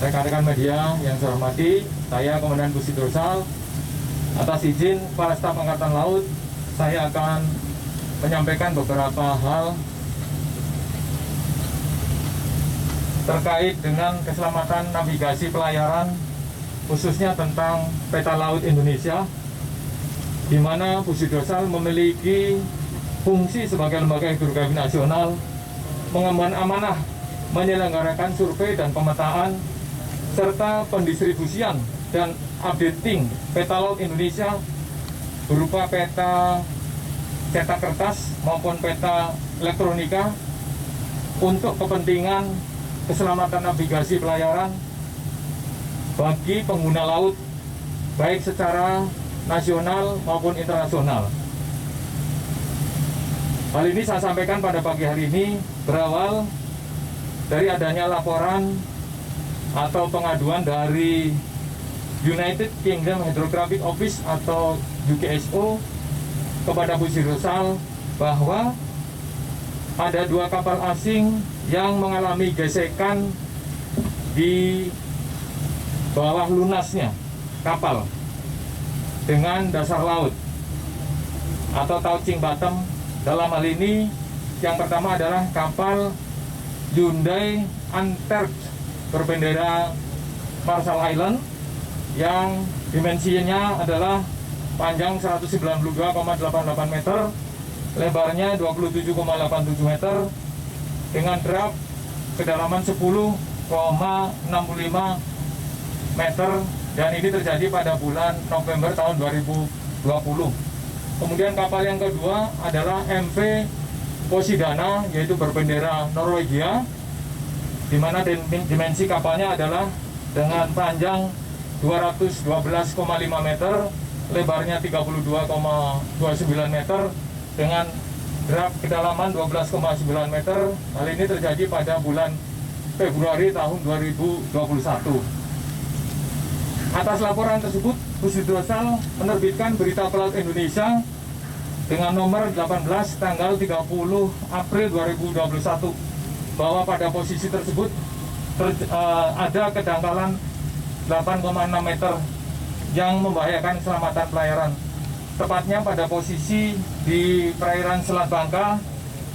rekan-rekan media yang saya hormati, saya Komandan Pusit Dorsal, atas izin Kepala Staf Angkatan Laut, saya akan menyampaikan beberapa hal terkait dengan keselamatan navigasi pelayaran, khususnya tentang peta laut Indonesia, di mana Pusit Dorsal memiliki fungsi sebagai lembaga hidrografi nasional, mengemban amanah menyelenggarakan survei dan pemetaan serta pendistribusian dan updating peta laut Indonesia berupa peta cetak kertas maupun peta elektronika untuk kepentingan keselamatan navigasi pelayaran bagi pengguna laut baik secara nasional maupun internasional. Hal ini saya sampaikan pada pagi hari ini berawal dari adanya laporan atau pengaduan dari United Kingdom Hydrographic Office atau UKSO kepada Pusit Dorsal bahwa ada 2 kapal asing yang mengalami gesekan di bawah lunasnya kapal dengan dasar laut atau touching bottom. Dalam hal ini yang pertama adalah kapal Hyundai Antwerp berbendera Marshall Island yang dimensinya adalah panjang 192,88 meter, lebarnya 27,87 meter, dengan draft kedalaman 10,65 meter, dan ini terjadi pada bulan November tahun 2020. Kemudian kapal yang kedua adalah MV Poseidon, yaitu berbendera Norwegia, di mana dimensi kapalnya adalah dengan panjang 212,5 meter, lebarnya 32,29 meter, dengan draft kedalaman 12,9 meter. Hal ini terjadi pada bulan Februari tahun 2021. Atas laporan tersebut, Pusit Dorsal menerbitkan Berita Pelaut Indonesia dengan nomor 18 tanggal 30 April 2021 bahwa pada posisi tersebut ada kedangkalan 8,6 meter yang membahayakan keselamatan pelayaran, tepatnya pada posisi di perairan Selat Bangka,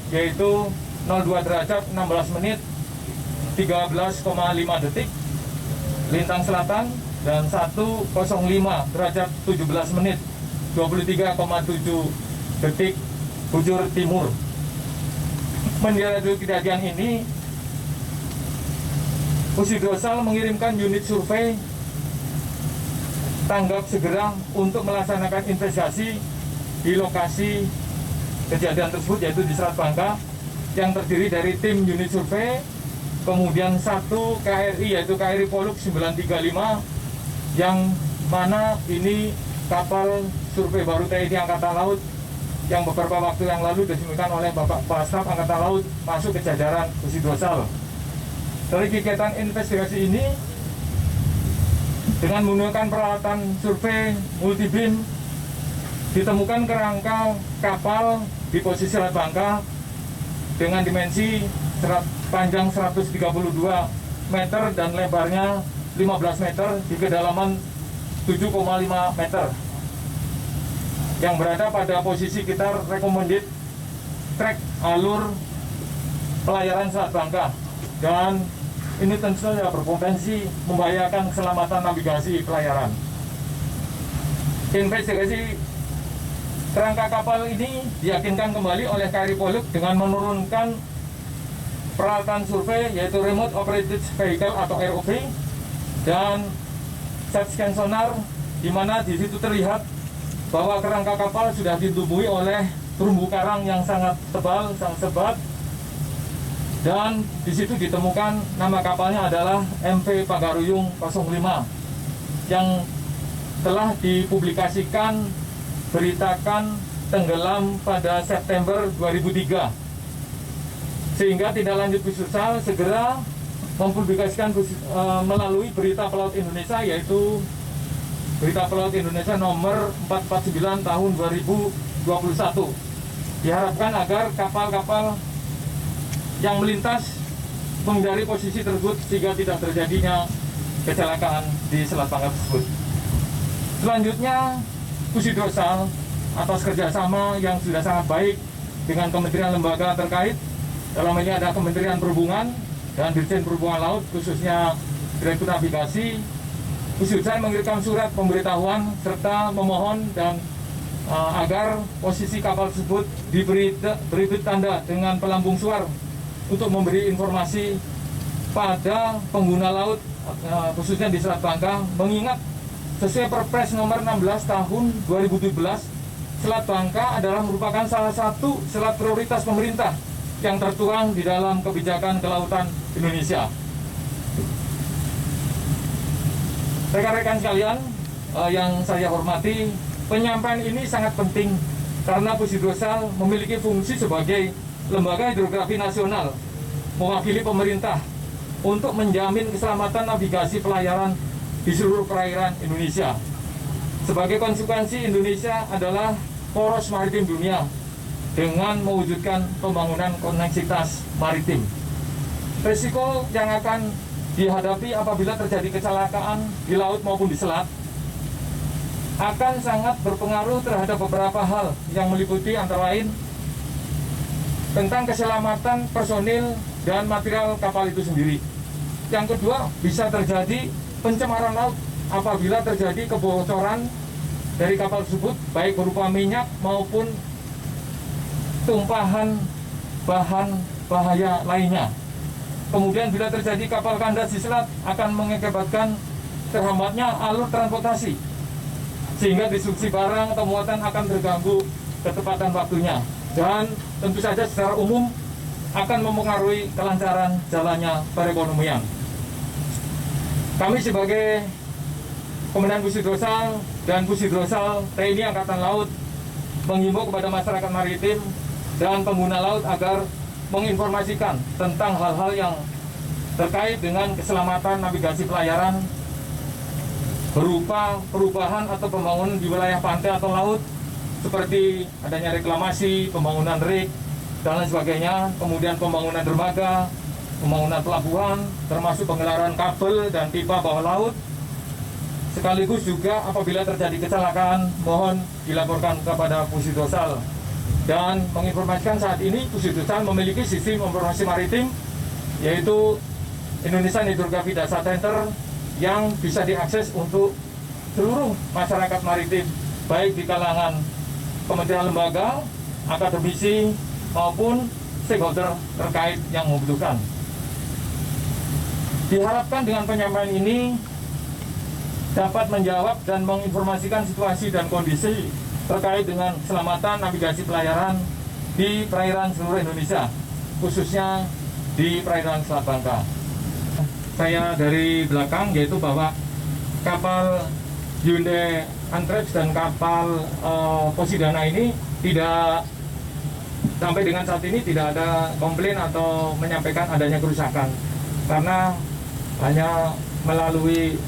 yaitu 02 derajat 16 menit 13,5 detik lintang selatan dan 105 derajat 17 menit 23,7 detik bujur timur. Menindaklanjuti kejadian ini, Pusit Dorsal mengirimkan unit survei tanggap segera untuk melaksanakan investigasi di lokasi kejadian tersebut, yaitu di Selat Bangka, yang terdiri dari tim unit survei, kemudian 1 KRI yaitu KRI Poluk 935, yang mana ini kapal survei baru TNI Angkatan Laut yang beberapa waktu yang lalu diresmikan oleh Bapak Kepala Staf Angkatan Laut masuk ke jajaran Pusit Dorsal. Dari kegiatan investigasi ini, dengan menggunakan peralatan survei multibeam, ditemukan kerangka kapal di posisi Selat Bangka dengan dimensi panjang 132 meter dan lebarnya 15 meter di kedalaman 7,5 meter, yang berada pada posisi sekitar recommended track alur pelayaran Selat Bangka, dan ini tentu saja berpotensi membahayakan keselamatan navigasi pelayaran. Investigasi kerangka kapal ini diyakinkan kembali oleh KRI Poluk dengan menurunkan peralatan survei yaitu Remote Operated Vehicle atau ROV dan side scan sonar, di mana di situ terlihat bahwa kerangka kapal sudah ditumbuhi oleh terumbu karang yang sangat tebal, sangat sebat, dan di situ ditemukan nama kapalnya adalah MV Pagaruyung 05 yang telah dipublikasikan beritakan tenggelam pada September 2003, sehingga tindak lanjut Pusit Dorsal segera mempublikasikan melalui Berita Pelaut Indonesia, yaitu Berita Pelaut Indonesia nomor 449 tahun 2021. Diharapkan agar kapal-kapal yang melintas menghindari posisi tersebut sehingga tidak terjadinya kecelakaan di Selat Bangka tersebut. Selanjutnya, Pusidrosal atas kerjasama yang sudah sangat baik dengan kementerian lembaga terkait, dalam ini ada Kementerian Perhubungan dan Dirjen Perhubungan Laut, khususnya Direktur Navigasi, Pusidrosal mengirimkan surat pemberitahuan serta memohon dan agar posisi kapal tersebut diberi tanda dengan pelambung suar untuk memberi informasi pada pengguna laut, khususnya di Selat Bangka, mengingat sesuai Perpres nomor 16 tahun 2017, Selat Bangka adalah merupakan salah satu selat prioritas pemerintah yang tertuang di dalam kebijakan kelautan Indonesia. Rekan-rekan sekalian yang saya hormati, penyampaian ini sangat penting karena Pusidrosal memiliki fungsi sebagai lembaga hidrografi nasional mewakili pemerintah untuk menjamin keselamatan navigasi pelayaran di seluruh perairan Indonesia. Sebagai konsekuensi, Indonesia adalah poros maritim dunia dengan mewujudkan pembangunan koneksitas maritim. Risiko yang akan dihadapi apabila terjadi kecelakaan di laut maupun di selat akan sangat berpengaruh terhadap beberapa hal yang meliputi antara lain tentang keselamatan personil dan material kapal itu sendiri. Yang kedua, bisa terjadi pencemaran laut apabila terjadi kebocoran dari kapal tersebut, baik berupa minyak maupun tumpahan bahan bahaya lainnya. Kemudian bila terjadi kapal kandas di selat akan mengakibatkan terhambatnya alur transportasi, sehingga distribusi barang atau muatan akan terganggu ketepatan waktunya, dan tentu saja secara umum akan mempengaruhi kelancaran jalannya perekonomian. Kami sebagai Komandan Pusidrosal dan Pusidrosal TNI Angkatan Laut menghimbau kepada masyarakat maritim dan pengguna laut agar menginformasikan tentang hal-hal yang terkait dengan keselamatan navigasi pelayaran berupa perubahan atau pembangunan di wilayah pantai atau laut, seperti adanya reklamasi, pembangunan rig, dan lain sebagainya, kemudian pembangunan dermaga, pembangunan pelabuhan, termasuk penggelaran kabel dan pipa bawah laut. Sekaligus juga apabila terjadi kecelakaan, mohon dilaporkan kepada Pusidrosal. Dan menginformasikan saat ini Pusidrosal memiliki sistem informasi maritim, yaitu Indonesian Hydrography Data Center, yang bisa diakses untuk seluruh masyarakat maritim, baik di kalangan kementerian lembaga, akademisi, maupun stakeholder terkait yang membutuhkan. Diharapkan dengan penyampaian ini dapat menjawab dan menginformasikan situasi dan kondisi terkait dengan keselamatan navigasi pelayaran di perairan seluruh Indonesia, khususnya di perairan Selat Bangka. Saya dari belakang, yaitu bahwa kapal Hyundai Antrix dan kapal Posidana ini tidak, sampai dengan saat ini tidak ada komplain atau menyampaikan adanya kerusakan, karena hanya melalui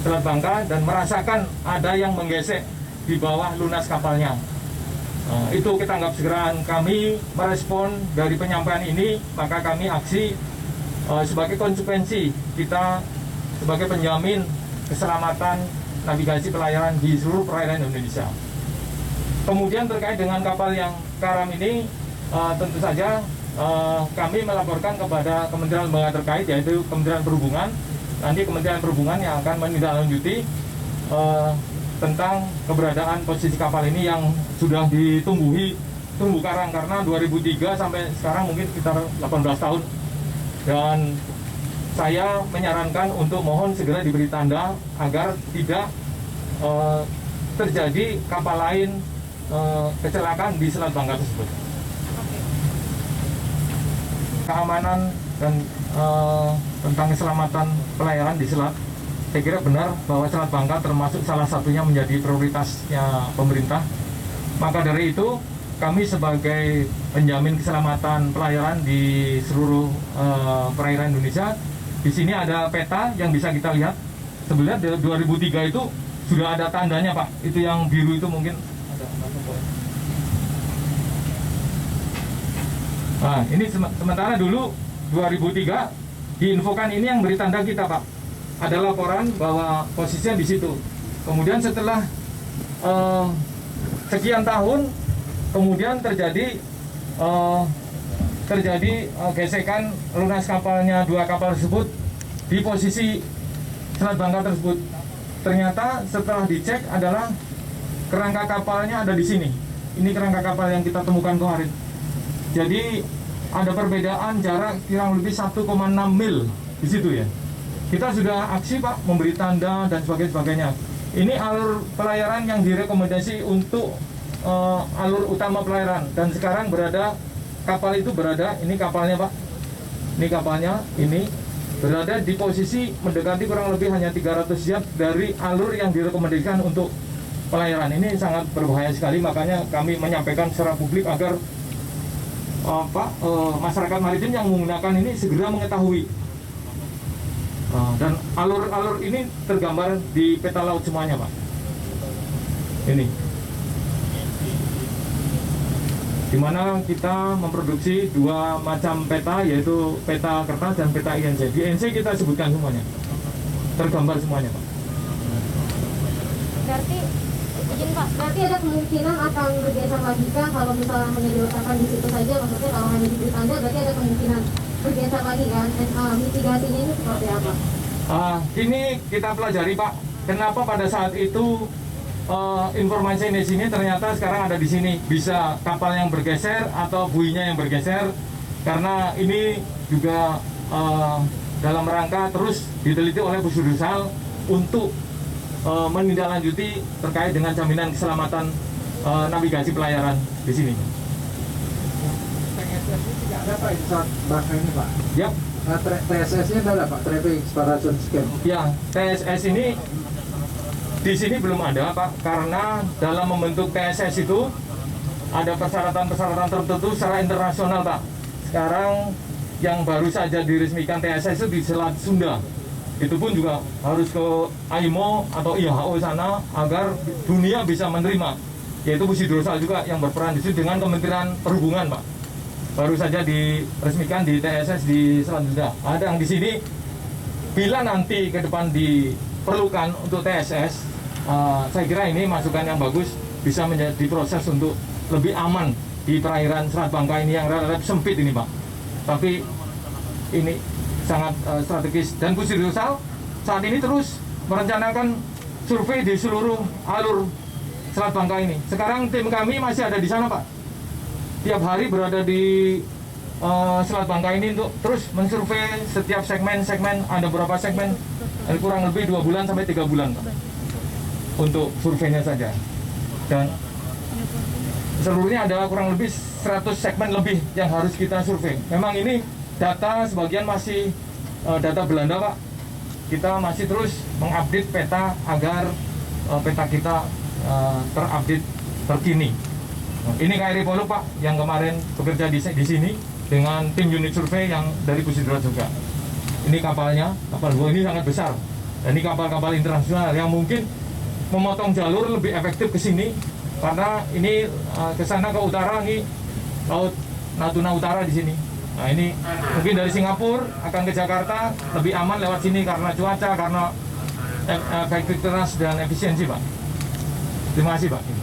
Selat Bangka dan merasakan ada yang menggesek di bawah lunas kapalnya. Itu kita anggap segera kami merespon dari penyampaian ini, maka kami aksi sebagai konsekuensi kita sebagai penjamin keselamatan navigasi pelayaran di seluruh perairan Indonesia. Kemudian terkait dengan kapal yang karam ini, tentu saja kami melaporkan kepada kementerian lembaga terkait, yaitu Kementerian Perhubungan. Nanti Kementerian Perhubungan yang akan menindaklanjuti tentang keberadaan posisi kapal ini yang sudah ditumbuhi terumbu karang, karena 2003 sampai sekarang mungkin sekitar 18 tahun. Dan saya menyarankan untuk mohon segera diberi tanda agar tidak terjadi kapal lain kecelakaan di Selat Bangka tersebut. Keamanan dan tentang keselamatan pelayaran di selat, saya kira benar bahwa Selat Bangka termasuk salah satunya menjadi prioritasnya pemerintah. Maka dari itu, kami sebagai penjamin keselamatan pelayaran di seluruh perairan Indonesia, di sini ada peta yang bisa kita lihat. Sebenarnya dari 2003 itu sudah ada tandanya, Pak. Itu yang biru itu mungkin ada. Nah, ini sementara dulu 2003 diinfokan ini yang beri tanda kita, Pak. ada laporan bahwa posisinya di situ. Kemudian setelah sekian tahun, kemudian terjadi gesekan lunas kapalnya, dua kapal tersebut di posisi Selat Bangka tersebut. Ternyata setelah dicek adalah kerangka kapalnya ada di sini. Ini kerangka kapal yang kita temukan kemarin. Jadi ada perbedaan jarak kurang lebih 1,6 mil di situ ya. Kita sudah aksi Pak, memberi tanda dan sebagainya. Ini alur pelayaran yang direkomendasi untuk alur utama pelayaran, dan sekarang kapal itu berada, ini kapalnya Pak, ini kapalnya, ini berada di posisi mendekati kurang lebih hanya 300 yard dari alur yang direkomendasikan untuk pelayaran. Ini sangat berbahaya sekali, makanya kami menyampaikan secara publik agar masyarakat maritim yang menggunakan ini segera mengetahui. Dan alur-alur ini tergambar di peta laut semuanya Pak. Ini dimana kita memproduksi dua macam peta, yaitu peta kertas dan peta INC. Di INC kita sebutkan semuanya, tergambar semuanya Pak. Berarti izin Pak, berarti ada kemungkinan akan bergeser lagi kah kalau misalnya hanya diletakkan di situ saja? Maksudnya kalau hanya di tanda berarti ada kemungkinan bergeser lagi kan? Dan mitigasinya ini seperti apa? Ini kita pelajari Pak. Kenapa pada saat itu informasi di sini ternyata sekarang ada di sini, bisa kapal yang bergeser atau buoynya yang bergeser, karena ini juga dalam rangka terus diteliti oleh Pusdosal untuk menindaklanjuti terkait dengan jaminan keselamatan navigasi pelayaran di sini. Tidak ada Pak saat Bangka ini Pak? Ya. TSS-nya ada Pak, Traffic Separation Scheme? Ya, TSS ini di sini belum ada Pak, karena dalam membentuk TSS itu ada persyaratan-persyaratan tertentu secara internasional Pak. Sekarang yang baru saja diresmikan TSS itu di Selat Sunda. Itu pun juga harus ke IMO atau IHO sana agar dunia bisa menerima. Yaitu Pusdosal juga yang berperan di situ dengan Kementerian Perhubungan Pak. Baru saja diresmikan di TSS di Selat Sunda. Ada yang di sini, bila nanti ke depan diperlukan untuk TSS, saya kira ini masukan yang bagus, bisa menjadi proses untuk lebih aman di perairan Selat Bangka ini yang relatif sempit ini Pak. Tapi ini sangat strategis, dan Pusdosal saat ini terus merencanakan survei di seluruh alur Selat Bangka ini. Sekarang tim kami masih ada di sana Pak. Tiap hari berada di Selat Bangka ini untuk terus mensurvei setiap segmen-segmen. Ada beberapa segmen, kurang lebih 2 bulan sampai 3 bulan Pak, untuk surveinya saja. Dan seluruhnya ada kurang lebih 100 segmen lebih yang harus kita survei. Memang ini data sebagian masih data Belanda Pak. Kita masih terus mengupdate peta agar peta kita terupdate terkini. Ini KRI Poluk Pak, yang kemarin bekerja di sini dengan tim unit survei yang dari Pusdosal juga. Ini kapalnya, kapal buah ini sangat besar. Dan ini kapal-kapal internasional yang mungkin memotong jalur lebih efektif ke sini, karena ini ke sana ke utara, ini Laut Natuna Utara di sini. Nah ini mungkin dari Singapura akan ke Jakarta lebih aman lewat sini karena cuaca, karena efektivitas dan efisiensi Pak. Terima kasih Pak.